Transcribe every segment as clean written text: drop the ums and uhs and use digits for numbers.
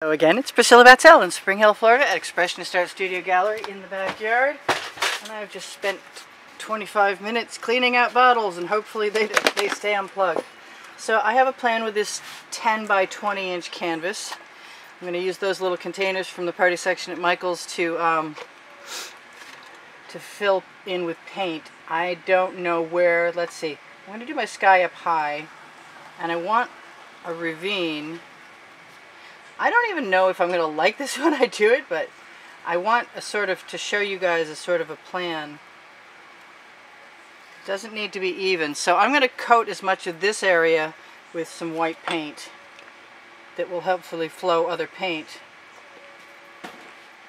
So again, it's Priscilla Batzell in Spring Hill, Florida at Expressionist Art Studio Gallery in the backyard. And I've just spent 25 minutes cleaning out bottles and hopefully they stay unplugged. So I have a plan with this 10 by 20 inch canvas. I'm going to use those little containers from the party section at Michael's to fill in with paint. I don't know where, let's see. I'm going to do my sky up high and I want a ravine. I don't even know if I'm going to like this when I do it, but I want a sort of, to show you guys a sort of a plan. It doesn't need to be even. So I'm going to coat as much of this area with some white paint that will hopefully flow other paint.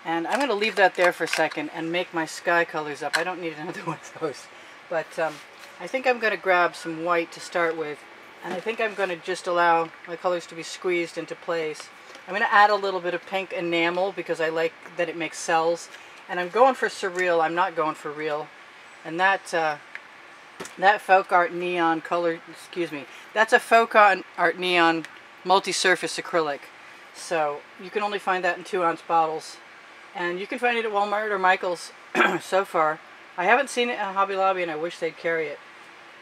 And I'm going to leave that there for a second and make my sky colors up. I don't need another one of those. But I think I'm going to grab some white to start with. And I think I'm going to just allow my colors to be squeezed into place. I'm going to add a little bit of pink enamel because I like that it makes cells. And I'm going for surreal. I'm not going for real. And that folk art neon color, excuse me, that's a folk art neon multi-surface acrylic. So you can only find that in 2-ounce bottles. And you can find it at Walmart or Michael's so far. I haven't seen it at Hobby Lobby and I wish they'd carry it.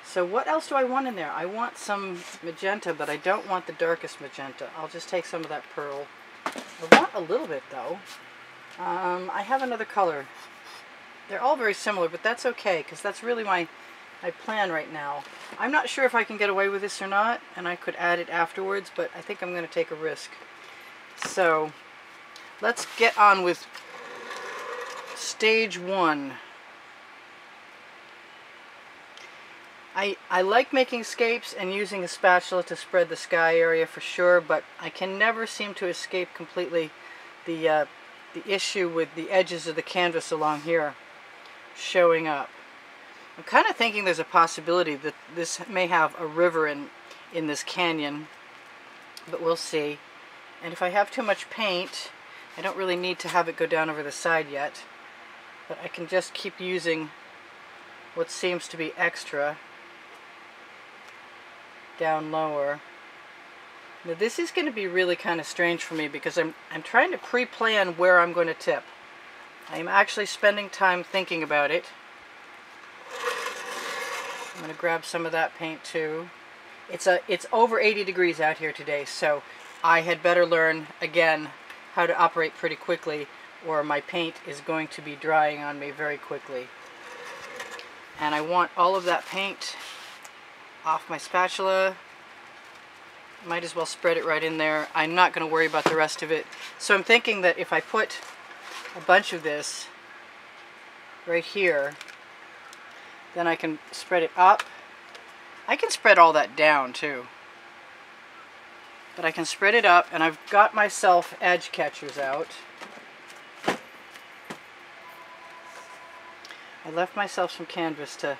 So what else do I want in there? I want some magenta, but I don't want the darkest magenta. I'll just take some of that pearl. I want a little bit though. I have another color. They're all very similar, but that's okay because that's really my plan right now. I'm not sure if I can get away with this or not, and I could add it afterwards, but I think I'm going to take a risk. So let's get on with stage 1. I like making scapes and using a spatula to spread the sky area for sure, but I can never seem to escape completely the issue with the edges of the canvas along here showing up. I'm kind of thinking there's a possibility that this may have a river in this canyon, but we'll see. And if I have too much paint, I don't really need to have it go down over the side yet, but I can just keep using what seems to be extra down lower. Now this is going to be really kind of strange for me because I'm trying to pre-plan where I'm going to tip. I am actually spending time thinking about it. I'm going to grab some of that paint too. It's over 80 degrees out here today, so I had better learn again how to operate pretty quickly or my paint is going to be drying on me very quickly. And I want all of that paint off my spatula. Might as well spread it right in there. I'm not going to worry about the rest of it. So I'm thinking that if I put a bunch of this right here, then I can spread it up. I can spread all that down too. But I can spread it up, and I've got myself edge catchers out. I left myself some canvas to...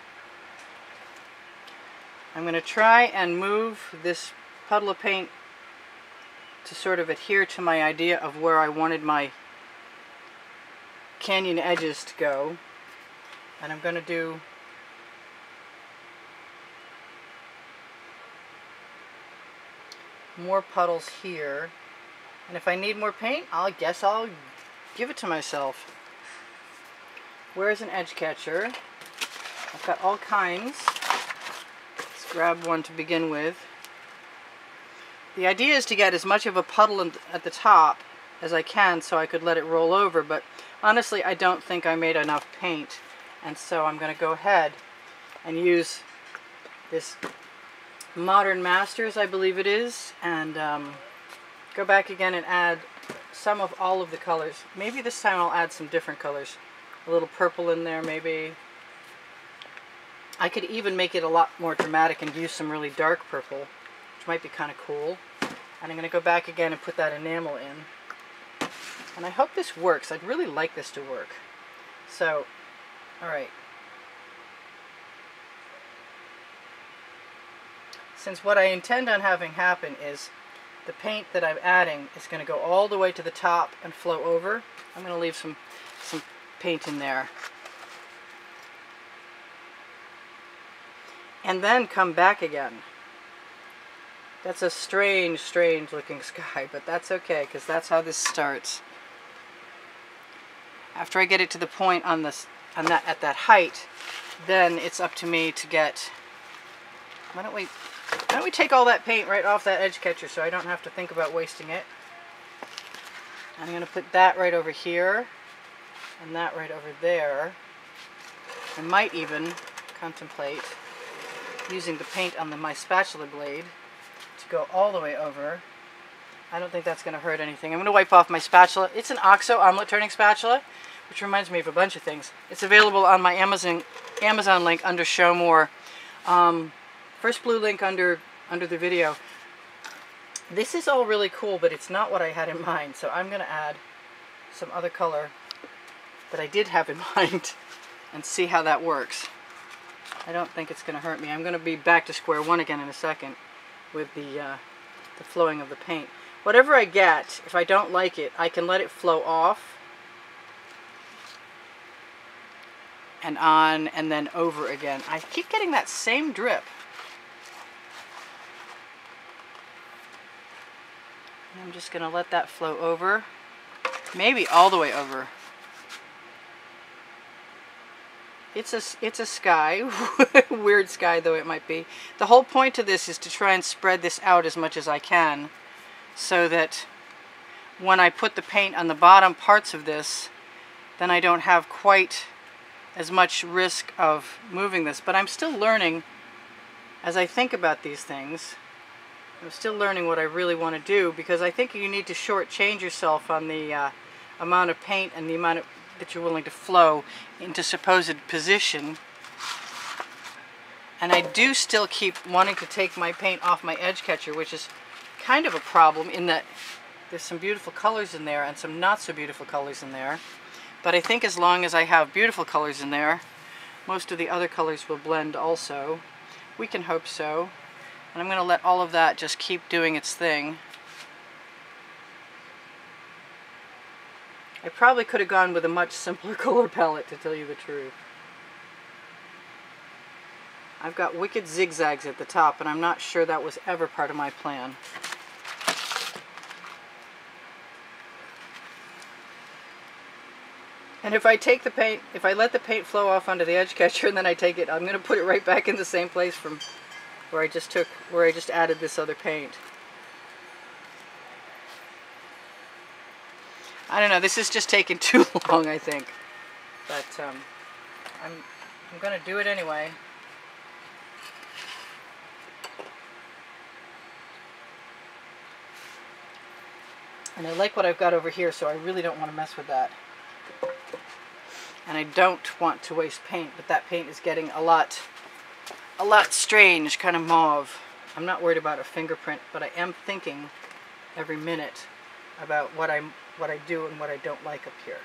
I'm going to try and move this puddle of paint to sort of adhere to my idea of where I wanted my canyon edges to go. And I'm going to do more puddles here. And if I need more paint, I guess I'll give it to myself. Where's an edge catcher? I've got all kinds. Let's grab one to begin with. The idea is to get as much of a puddle at the top as I can so I could let it roll over, but honestly I don't think I made enough paint, and so I'm going to go ahead and use this Modern Masters, I believe it is, and go back again and add some of all of the colors. Maybe this time I'll add some different colors. A little purple in there maybe. I could even make it a lot more dramatic and use some really dark purple, which might be kind of cool. And I'm going to go back again and put that enamel in. And I hope this works. I'd really like this to work. So, alright. Since what I intend on having happen is the paint that I'm adding is going to go all the way to the top and flow over, I'm going to leave some paint in there. And then come back again. That's a strange, strange looking sky, but that's okay, because that's how this starts. After I get it to the point at that height, then it's up to me to get, why don't we take all that paint right off that edge catcher so I don't have to think about wasting it. I'm going to put that right over here, and that right over there. I might even contemplate using the paint on my spatula blade to go all the way over. I don't think that's going to hurt anything. I'm going to wipe off my spatula. It's an OXO omelet turning spatula, which reminds me of a bunch of things. It's available on my Amazon link under Show More. First blue link under the video. This is all really cool, but it's not what I had in mind, so I'm going to add some other color that I did have in mind and see how that works. I don't think it's going to hurt me. I'm going to be back to square one again in a second with the flowing of the paint. Whatever I get, if I don't like it, I can let it flow off and on and then over again. I keep getting that same drip. I'm just going to let that flow over, maybe all the way over. It's a sky, weird sky though it might be. The whole point of this is to try and spread this out as much as I can, so that when I put the paint on the bottom parts of this, then I don't have quite as much risk of moving this. But I'm still learning as I think about these things. I'm still learning what I really want to do, because I think you need to shortchange yourself on the amount of paint and the amount that you're willing to flow into supposed position. And I do still keep wanting to take my paint off my edge catcher, which is kind of a problem in that there's some beautiful colors in there and some not so beautiful colors in there. But I think as long as I have beautiful colors in there, most of the other colors will blend also. We can hope so. And I'm going to let all of that just keep doing its thing. I probably could have gone with a much simpler color palette, to tell you the truth. I've got wicked zigzags at the top, and I'm not sure that was ever part of my plan. And if I take the paint, if I let the paint flow off onto the edge catcher and then I take it, I'm going to put it right back in the same place from where I just added this other paint. I don't know, this is just taking too long, I think. But I'm going to do it anyway. And I like what I've got over here, so I really don't want to mess with that. And I don't want to waste paint, but that paint is getting a lot strange, kind of mauve. I'm not worried about a fingerprint, but I am thinking every minute about what I do and what I don't like up here.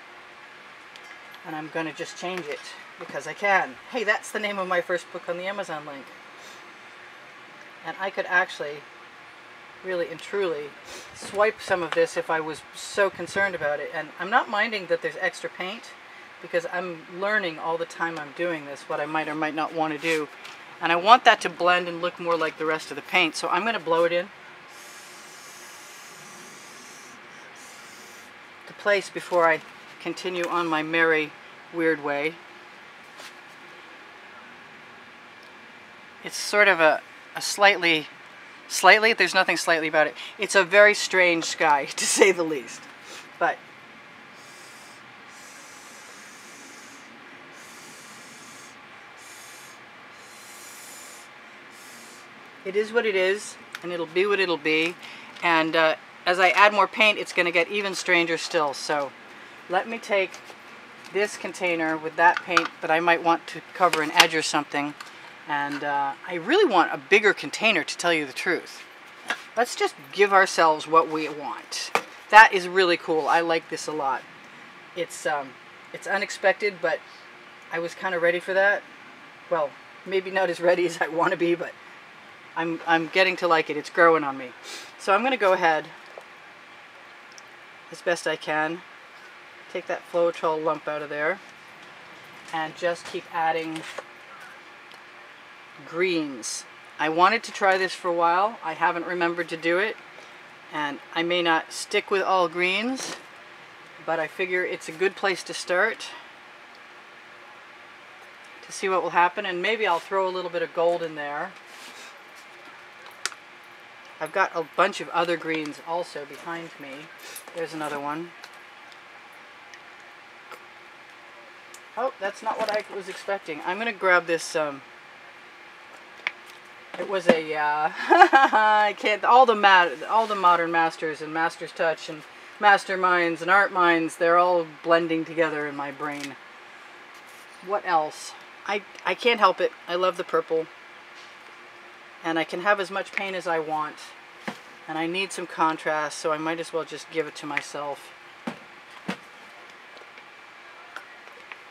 And I'm going to just change it because I can. Hey, that's the name of my first book on the Amazon link. And I could actually, really and truly, swipe some of this if I was so concerned about it. And I'm not minding that there's extra paint, because I'm learning all the time I'm doing this what I might or might not want to do. And I want that to blend and look more like the rest of the paint. So I'm going to blow it in to place before I continue on my merry, weird way. It's sort of a slightly, there's nothing slightly about it. It's a very strange sky, to say the least. But it is what it is, and it'll be what it'll be. And as I add more paint, it's going to get even stranger still. So let me take this container with that paint that I might want to cover an edge or something. And I really want a bigger container, to tell you the truth. Let's just give ourselves what we want. That is really cool. I like this a lot. It's unexpected, but I was kind of ready for that. Well, maybe not as ready as I want to be, but I'm getting to like it. It's growing on me. So I'm going to go ahead as best I can, take that Floetrol lump out of there, and just keep adding greens. I wanted to try this for a while. I haven't remembered to do it, and I may not stick with all greens, but I figure it's a good place to start to see what will happen, and maybe I'll throw a little bit of gold in there. I've got a bunch of other greens also behind me. There's another one. Oh, that's not what I was expecting. I'm going to grab this, it was a, I can't, all the modern masters and Master's Touch and Masterminds and Art Minds, they're all blending together in my brain. What else? I can't help it. I love the purple. And I can have as much paint as I want. And I need some contrast, so I might as well just give it to myself.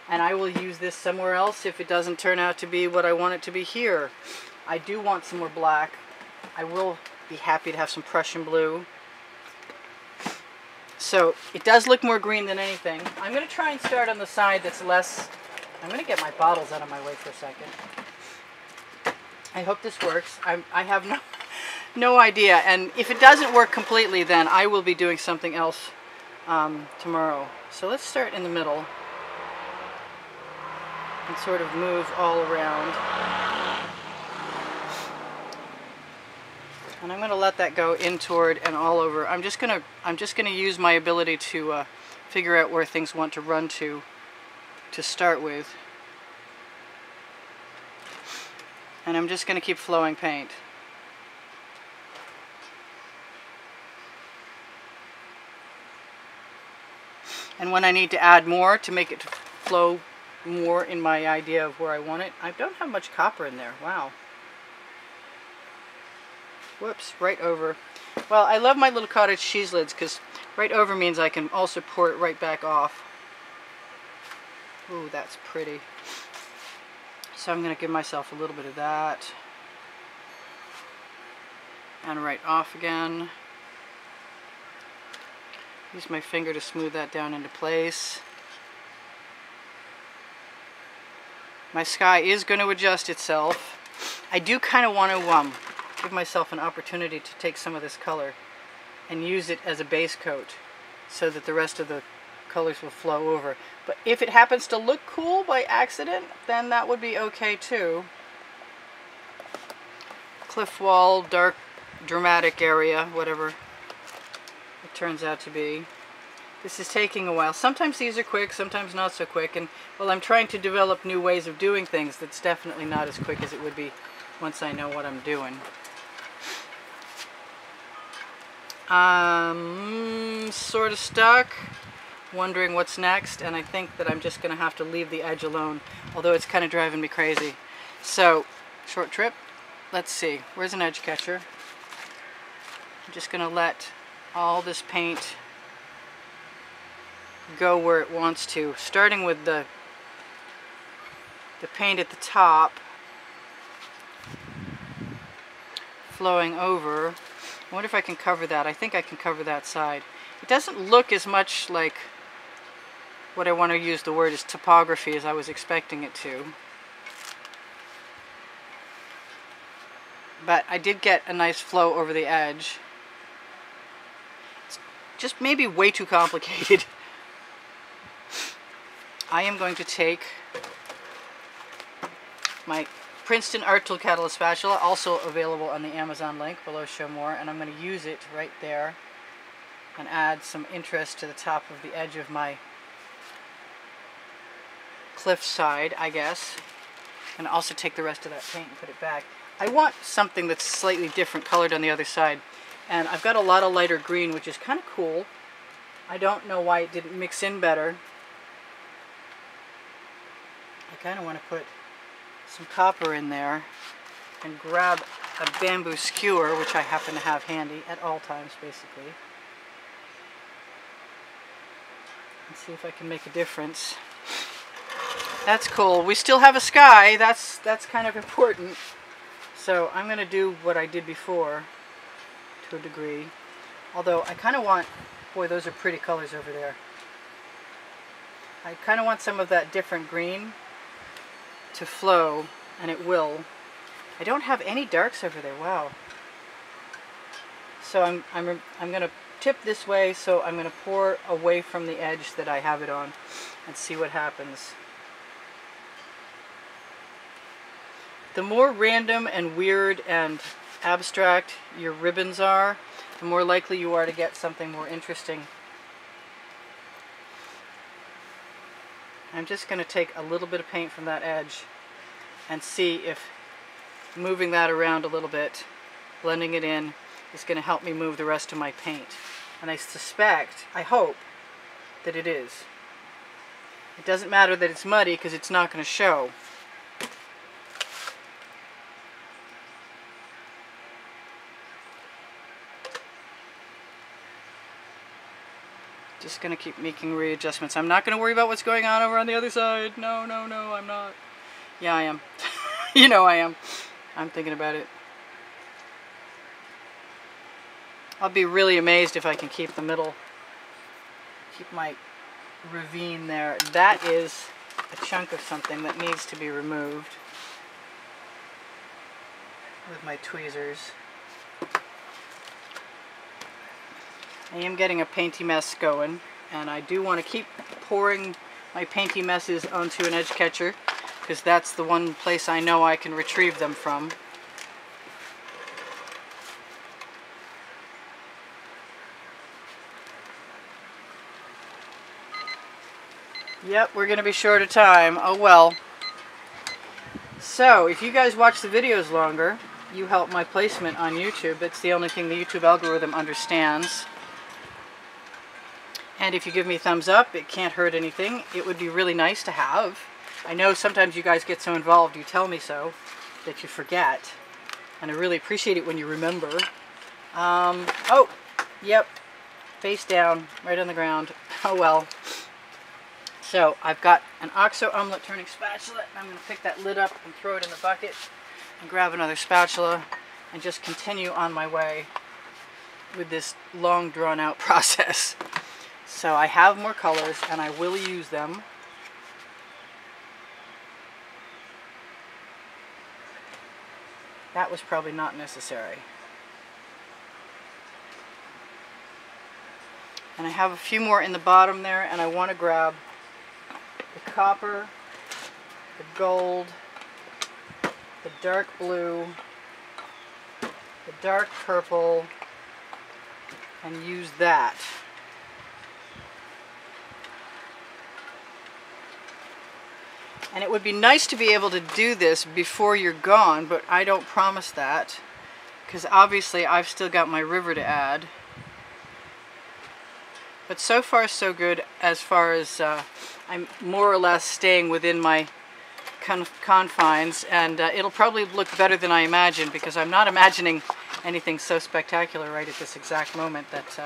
And I will use this somewhere else if it doesn't turn out to be what I want it to be here. I do want some more black. I will be happy to have some Prussian blue. So it does look more green than anything. I'm going to try and start on the side that's less... I'm going to get my bottles out of my way for a second. I hope this works. I have no idea. And if it doesn't work completely, then I will be doing something else tomorrow. So let's start in the middle and sort of move all around. And I'm going to let that go in toward and all over. I'm just going to use my ability to figure out where things want to run to start with. And I'm just going to keep flowing paint. And when I need to add more to make it flow more in my idea of where I want it, I don't have much copper in there. Wow. Whoops, right over. Well, I love my little cottage cheese lids because right over means I can also pour it right back off. Ooh, that's pretty. So I'm going to give myself a little bit of that. And right off again. Use my finger to smooth that down into place. My sky is going to adjust itself. I do kind of want to give myself an opportunity to take some of this color and use it as a base coat so that the rest of the colors will flow over. But if it happens to look cool by accident, then that would be okay too. Cliff wall, dark, dramatic area, whatever it turns out to be. This is taking a while. Sometimes these are quick, sometimes not so quick, and while I'm trying to develop new ways of doing things, that's definitely not as quick as it would be once I know what I'm doing. Sort of stuck, wondering what's next, and I think that I'm just going to have to leave the edge alone, although it's kind of driving me crazy. So, short trip. Let's see. Where's an edge catcher? I'm just going to let all this paint go where it wants to, starting with the paint at the top, flowing over. I wonder if I can cover that. I think I can cover that side. It doesn't look as much like what I want to use the word is topography as I was expecting it to. But I did get a nice flow over the edge. It's just maybe way too complicated. I am going to take my Princeton Art Tool Catalyst spatula, also available on the Amazon link below Show More, and I'm going to use it right there and add some interest to the top of the edge of my cliff side, I guess. And also take the rest of that paint and put it back. I want something that's slightly different colored on the other side, and I've got a lot of lighter green, which is kind of cool. I don't know why it didn't mix in better. I kind of want to put some copper in there and grab a bamboo skewer, which I happen to have handy at all times, basically. And see if I can make a difference. That's cool. We still have a sky. That's kind of important. So I'm going to do what I did before to a degree. Although I kind of want... Boy, those are pretty colors over there. I kind of want some of that different green to flow, and it will. I don't have any darks over there. Wow. So I'm going to tip this way, so I'm going to pour away from the edge that I have it on and see what happens. The more random and weird and abstract your ribbons are, the more likely you are to get something more interesting. I'm just going to take a little bit of paint from that edge and see if moving that around a little bit, blending it in, is going to help me move the rest of my paint. And I suspect, I hope, that it is. It doesn't matter that it's muddy because it's not going to show. Just going to keep making readjustments. I'm not going to worry about what's going on over on the other side. No, no, no, I'm not. Yeah, I am. You know I am. I'm thinking about it. I'll be really amazed if I can keep the middle, keep my ravine there. That is a chunk of something that needs to be removed with my tweezers. I am getting a painty mess going, and I do want to keep pouring my painty messes onto an edge catcher because that's the one place I know I can retrieve them from. Yep, we're going to be short of time. Oh well. So, if you guys watch the videos longer, you help my placement on YouTube. It's the only thing the YouTube algorithm understands. And if you give me a thumbs up, it can't hurt anything. It would be really nice to have. I know sometimes you guys get so involved, you tell me so, that you forget. And I really appreciate it when you remember. Oh, yep, face down, right on the ground. Oh well. So I've got an OXO omelet turning spatula, and I'm going to pick that lid up and throw it in the bucket and grab another spatula and just continue on my way with this long drawn out process. So I have more colors and I will use them. That was probably not necessary. And I have a few more in the bottom there, and I want to grab the copper, the gold, the dark blue, the dark purple, and use that. And it would be nice to be able to do this before you're gone, but I don't promise that, because obviously I've still got my river to add. But so far so good, as far as I'm more or less staying within my confines, and it'll probably look better than I imagined, because I'm not imagining anything so spectacular right at this exact moment that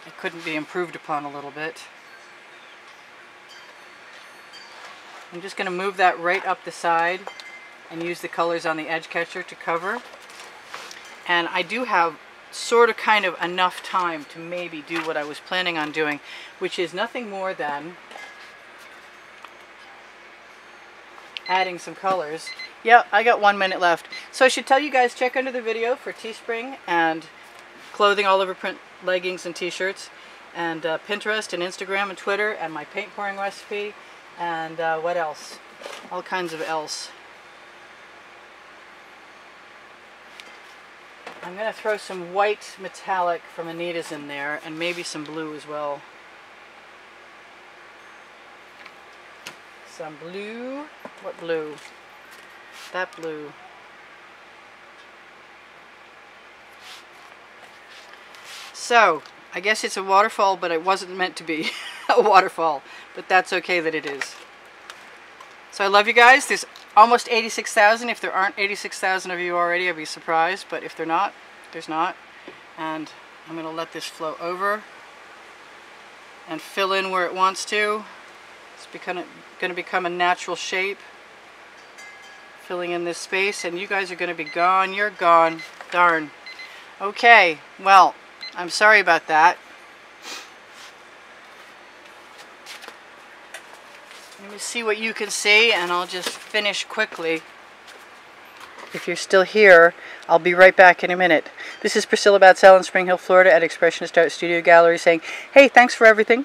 it couldn't be improved upon a little bit. I'm just going to move that right up the side and use the colors on the edge catcher to cover. And I do have sort of kind of enough time to maybe do what I was planning on doing, which is nothing more than adding some colors. Yeah, I got 1 minute left. So I should tell you guys, check under the video for Teespring and clothing all over print leggings and t-shirts, and Pinterest and Instagram and Twitter, and my paint pouring recipe. And what else? All kinds of else. I'm going to throw some white metallic from Anita's in there, and maybe some blue as well. Some blue. What blue? That blue. So, I guess it's a waterfall, but it wasn't meant to be a waterfall. But that's okay that it is. So I love you guys. There's almost 86,000. If there aren't 86,000 of you already, I'd be surprised. But if they're not, there's not. And I'm going to let this flow over and fill in where it wants to. It's going to become a natural shape, filling in this space. And you guys are going to be gone. You're gone. Darn. Okay, well, I'm sorry about that. Let me see what you can see, and I'll just finish quickly. If you're still here, I'll be right back in a minute. This is Priscilla Batzell in Spring Hill, Florida at Expressionist Art Studio Gallery saying, hey, thanks for everything.